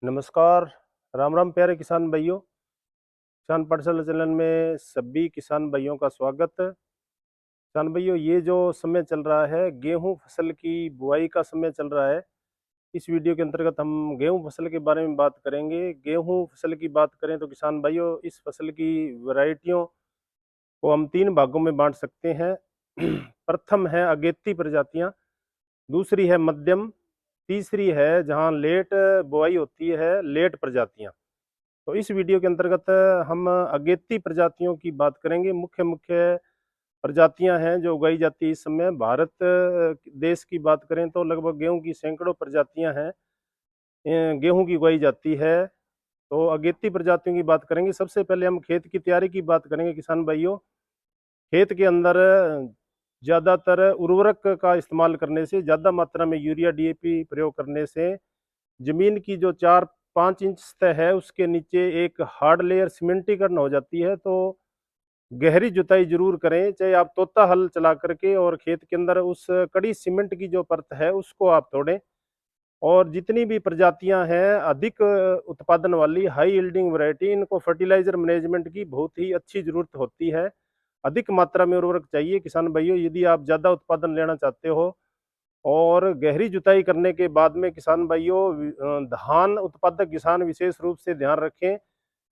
नमस्कार। राम राम प्यारे किसान भाइयों। किसान पाठशाला चैनल में सभी किसान भाइयों का स्वागत है। किसान भाइयों, ये जो समय चल रहा है, गेहूं फसल की बुआई का समय चल रहा है। इस वीडियो के अंतर्गत हम गेहूं फसल के बारे में बात करेंगे। गेहूं फसल की बात करें तो किसान भाइयों, इस फसल की वैरायटियों को हम तीन भागों में बांट सकते हैं। प्रथम है अगेती प्रजातियां, दूसरी है मध्यम, तीसरी है जहां लेट बुआई होती है, लेट प्रजातियां। तो इस वीडियो के अंतर्गत हम अगेती प्रजातियों की बात करेंगे। मुख्य मुख्य प्रजातियां हैं जो उगाई जाती है इस समय। भारत देश की बात करें तो लगभग गेहूं की सैकड़ों प्रजातियां हैं, गेहूं की उगाई जाती है। तो अगेती प्रजातियों की बात करेंगे। सबसे पहले हम खेत की तैयारी की बात करेंगे किसान भाइयों। खेत के अंदर ज़्यादातर उर्वरक का इस्तेमाल करने से, ज़्यादा मात्रा में यूरिया डीएपी प्रयोग करने से जमीन की जो 4-5 इंच सतह है उसके नीचे एक हार्ड लेयर सीमेंटीकरण हो जाती है। तो गहरी जुताई जरूर करें, चाहे आप तोता हल चला करके, और खेत के अंदर उस कड़ी सीमेंट की जो परत है उसको आप तोड़ें। और जितनी भी प्रजातियां हैं अधिक उत्पादन वाली हाई यील्डिंग वैरायटी, इनको फर्टिलाइजर मैनेजमेंट की बहुत ही अच्छी जरूरत होती है। अधिक मात्रा में उर्वरक चाहिए किसान भाइयों यदि आप ज़्यादा उत्पादन लेना चाहते हो। और गहरी जुताई करने के बाद में किसान भाइयों, धान उत्पादक किसान विशेष रूप से ध्यान रखें,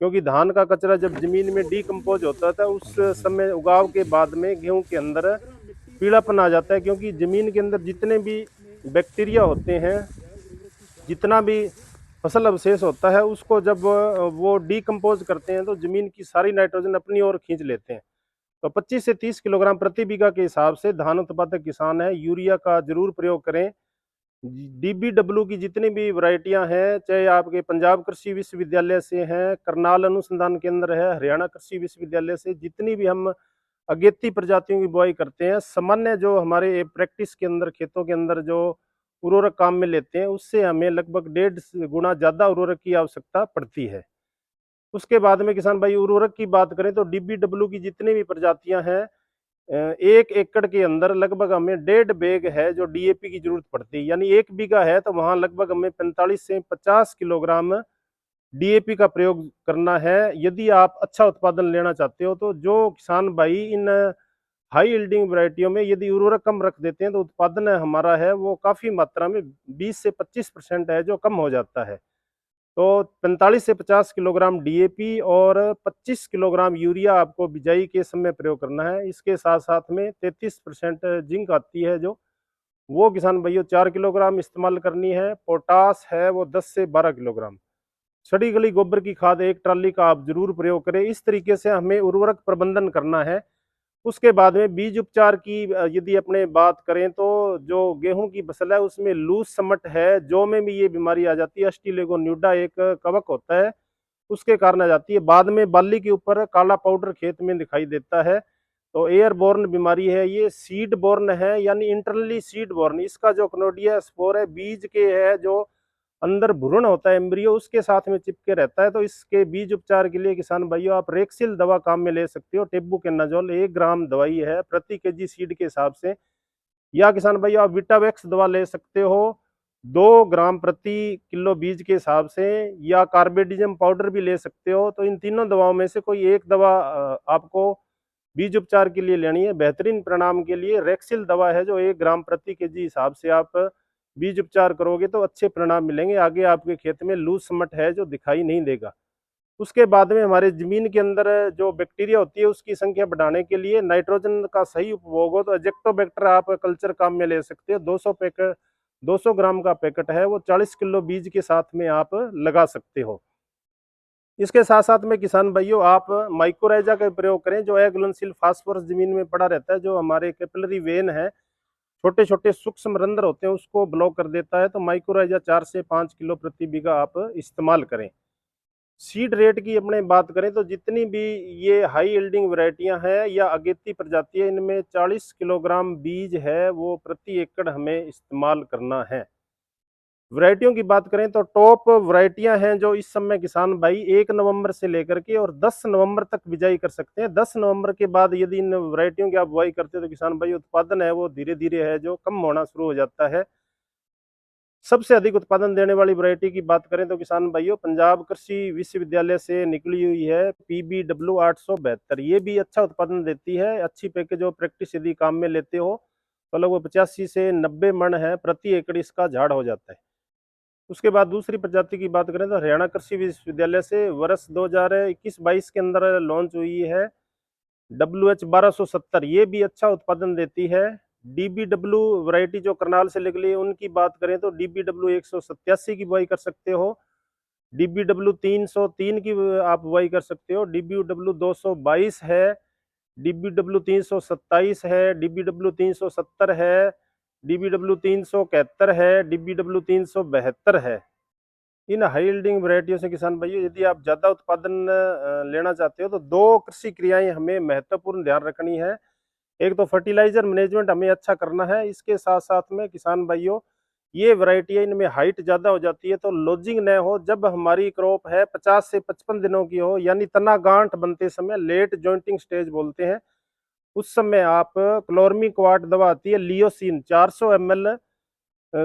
क्योंकि धान का कचरा जब जमीन में डीकम्पोज होता था उस समय उगाव के बाद में गेहूं के अंदर पीलापन आ जाता है। क्योंकि जमीन के अंदर जितने भी बैक्टीरिया होते हैं, जितना भी फसल अवशेष होता है, उसको जब वो डीकम्पोज करते हैं तो जमीन की सारी नाइट्रोजन अपनी ओर खींच लेते हैं। तो 25 से 30 किलोग्राम प्रति बीघा के हिसाब से धान उत्पादक किसान है यूरिया का जरूर प्रयोग करें। डीबीडब्ल्यू की जितनी भी वैरायटियां हैं, चाहे आपके पंजाब कृषि विश्वविद्यालय से हैं, करनाल अनुसंधान केंद्र है, हरियाणा कृषि विश्वविद्यालय से, जितनी भी हम अगेती प्रजातियों की बुआई करते हैं, सामान्य जो हमारे प्रैक्टिस के अंदर खेतों के अंदर जो उर्वरक काम में लेते हैं, उससे हमें लगभग 1.5 गुना ज्यादा उर्वरक की आवश्यकता पड़ती है। उसके बाद में किसान भाई उर्वरक की बात करें तो डीबीडब्ल्यू की जितनी भी प्रजातियां हैं, 1 एकड़ के अंदर लगभग हमें 1.5 बैग है जो डीएपी की जरूरत पड़ती है। यानी 1 बीघा है तो वहां लगभग हमें 45 से 50 किलोग्राम डीएपी का प्रयोग करना है यदि आप अच्छा उत्पादन लेना चाहते हो। तो जो किसान भाई इन हाई यील्डिंग वैरायटियों में यदि उर्वरक कम रख देते हैं तो उत्पादन हमारा है वो काफी मात्रा में 20 से 25% है जो कम हो जाता है। तो 45 से 50 किलोग्राम डीएपी और 25 किलोग्राम यूरिया आपको बिजाई के समय प्रयोग करना है। इसके साथ साथ में 33% जिंक आती है जो, वो किसान भाइयों 4 किलोग्राम इस्तेमाल करनी है। पोटास है वो 10 से 12 किलोग्राम। सड़ी गली गोबर की खाद 1 ट्राली का आप जरूर प्रयोग करें। इस तरीके से हमें उर्वरक प्रबंधन करना है। उसके बाद में बीज उपचार की यदि अपने बात करें तो जो गेहूं की फसल है उसमें लूज समट है, जौ में भी ये बीमारी आ जाती है। अस्टिलेगोन्यूडा एक कवक होता है, उसके कारण आ जाती है। बाद में बाली के ऊपर काला पाउडर खेत में दिखाई देता है। तो एयरबोर्न बीमारी है ये, सीड बोर्न है, यानी इंटरनली सीड बोर्न। इसका जो कनोडिया स्पोर है बीज के है जो अंदर भ्रूण होता है एम्ब्रियो, उसके साथ में चिपके रहता है। तो इसके बीज उपचार के लिए किसान भाइयों आप रेक्सिल दवा काम में ले सकते हो। टेबुकेनाजोल 1 ग्राम दवाई है प्रति केजी सीड के हिसाब से। या किसान भाइयों आप विटावेक्स दवा ले सकते हो 2 ग्राम प्रति किलो बीज के हिसाब से। या कार्बेडिजम पाउडर भी ले सकते हो। तो इन तीनों दवाओं में से कोई एक दवा आपको बीज उपचार के लिए लेनी है। बेहतरीन परिणाम के लिए रेक्सिल दवा है जो 1 ग्राम प्रति केजी हिसाब से आप बीज उपचार करोगे तो अच्छे परिणाम मिलेंगे। आगे आपके खेत में लूज समट है जो दिखाई नहीं देगा। उसके बाद में हमारे जमीन के अंदर जो बैक्टीरिया होती है उसकी संख्या बढ़ाने के लिए नाइट्रोजन का सही उपभोग हो तो एजेक्टोबैक्टर आप कल्चर काम में ले सकते हो। 200 ग्राम का पैकेट है वो 40 किलो बीज के साथ में आप लगा सकते हो। इसके साथ साथ में किसान भाइयों आप माइक्रोराइजा का प्रयोग करें जो अघुलनशील फास्फोरस जमीन में पड़ा रहता है, जो हमारे कैपिलरी वेन है, छोटे छोटे सूक्ष्म रंध्र होते हैं, उसको ब्लॉक कर देता है। तो माइक्रोराइजा 4 से 5 किलो प्रति बीघा आप इस्तेमाल करें। सीड रेट की अपने बात करें तो जितनी भी ये हाई यील्डिंग वैरायटियां हैं या अगेती प्रजाति है, इनमें 40 किलोग्राम बीज है वो प्रति एकड़ हमें इस्तेमाल करना है। वैरायटियों की बात करें तो टॉप वैरायटियां हैं जो इस समय किसान भाई 1 नवंबर से लेकर के और 10 नवंबर तक बिजाई कर सकते हैं। 10 नवंबर के बाद यदि इन वैरायटियों की आप बुआई करते हैं तो किसान भाई उत्पादन है वो धीरे धीरे है जो कम होना शुरू हो जाता है। सबसे अधिक उत्पादन देने वाली वैरायटी की बात करें तो किसान भाइयों पंजाब कृषि विश्वविद्यालय से निकली हुई है PBW 872। ये भी अच्छा उत्पादन देती है। अच्छी पैकेज और प्रैक्टिस यदि काम में लेते हो तो लगभग 85 से 90 मन है प्रति एकड़ इसका झाड़ हो जाता है। उसके बाद दूसरी प्रजाति की बात करें तो हरियाणा कृषि विश्वविद्यालय से वर्ष 2021-22 के अंदर लॉन्च हुई है WH 1270। ये भी अच्छा उत्पादन देती है। DBW वैरायटी जो करनाल से निकली है उनकी बात करें तो DBW 187 की बुआई कर सकते हो। DBW 303 की आप बुआई कर सकते हो। DBW 222 है। DBW 327 है। DBW 370 है। DBW 371 है। DBW 372 है। इन हाई यील्डिंग वैरायटियों से किसान भाइयों यदि आप ज्यादा उत्पादन लेना चाहते हो तो दो कृषि क्रियाएं हमें महत्वपूर्ण ध्यान रखनी है। एक तो फर्टिलाइजर मैनेजमेंट हमें अच्छा करना है। इसके साथ साथ में किसान भाइयों ये वैरायटियां इनमें हाइट ज्यादा हो जाती है तो लोजिंग न हो। जब हमारी क्रॉप है 50 से 55 दिनों की हो यानी तना गांठ बनते समय लेट जॉइंटिंग स्टेज बोलते हैं, उस समय आप क्लोरमीक्वाट दवा आती है लियोसिन 400 ml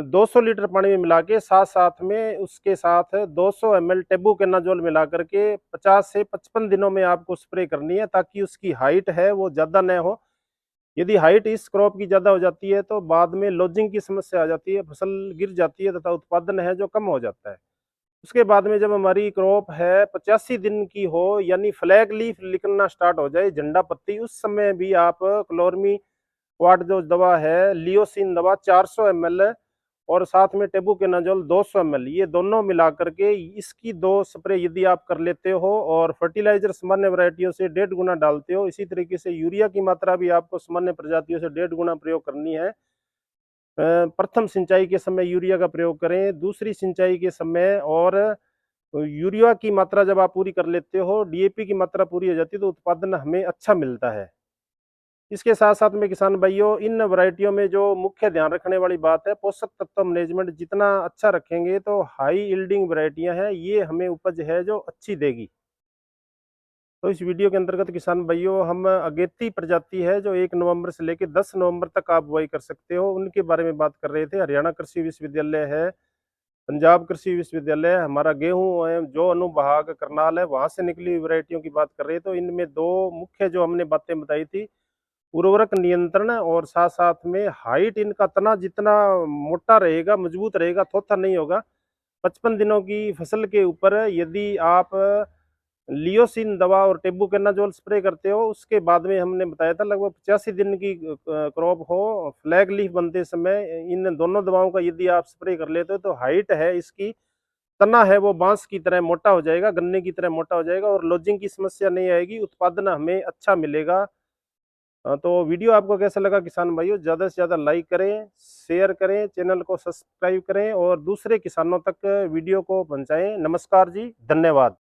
200 लीटर पानी में मिला के साथ साथ में उसके साथ 200 ml टेबुकेनाजोल मिला करके 50 से 55 दिनों में आपको स्प्रे करनी है ताकि उसकी हाइट है वो ज्यादा न हो। यदि हाइट इस क्रॉप की ज्यादा हो जाती है तो बाद में लॉजिंग की समस्या आ जाती है, फसल गिर जाती है तथा उत्पादन है जो कम हो जाता है। उसके बाद में जब हमारी क्रॉप है 85 दिन की हो यानी फ्लैग लीफ निकलना स्टार्ट हो जाए झंडा पत्ती, उस समय भी आप क्लोरमी क्वाट जो दवा है लियोसिन दवा 400 ml और साथ में टेबुकेनाजोल 200 ml ये दोनों मिला करके इसकी दो स्प्रे यदि आप कर लेते हो और फर्टिलाइजर सामान्य वैरायटियों से 1.5 गुना डालते हो, इसी तरीके से यूरिया की मात्रा भी आपको सामान्य प्रजातियों से 1.5 गुना प्रयोग करनी है। प्रथम सिंचाई के समय यूरिया का प्रयोग करें, दूसरी सिंचाई के समय और यूरिया की मात्रा जब आप पूरी कर लेते हो, DAP की मात्रा पूरी हो जाती है तो उत्पादन हमें अच्छा मिलता है। इसके साथ साथ में किसान भाइयों इन वैरायटियों में जो मुख्य ध्यान रखने वाली बात है पोषक तत्व मैनेजमेंट जितना अच्छा रखेंगे तो हाई यील्डिंग वैरायटियां हैं ये हमें उपज है जो अच्छी देगी। तो इस वीडियो के अंतर्गत किसान भाइयों हम अगेती प्रजाति है जो 1 नवंबर से लेकर 10 नवंबर तक आप बुआई कर सकते हो उनके बारे में बात कर रहे थे। हरियाणा कृषि विश्वविद्यालय है, पंजाब कृषि विश्वविद्यालय, हमारा गेहूं जो अनुभाग करनाल है वहां से निकली हुई वैरायटियों की बात कर रहे थे। तो इनमें दो मुख्य जो हमने बातें बताई थी उर्वरक नियंत्रण और साथ साथ में हाइट इनका तना जितना मोटा रहेगा मजबूत रहेगा थोथा नहीं होगा। 55 दिनों की फसल के ऊपर यदि आप लियोसिन दवा और टेबुकेनाजोल स्प्रे करते हो उसके बाद में हमने बताया था लगभग 85 दिन की क्रॉप हो फ्लैग लीफ बनते समय इन दोनों दवाओं का यदि आप स्प्रे कर लेते हो तो हाइट है इसकी तना है वो बांस की तरह मोटा हो जाएगा, गन्ने की तरह मोटा हो जाएगा और लॉजिंग की समस्या नहीं आएगी, उत्पादन हमें अच्छा मिलेगा। तो वीडियो आपको कैसा लगा किसान भाइयों ज़्यादा से ज़्यादा लाइक करें, शेयर करें, चैनल को सब्सक्राइब करें और दूसरे किसानों तक वीडियो को पहुंचाएं। नमस्कार जी, धन्यवाद।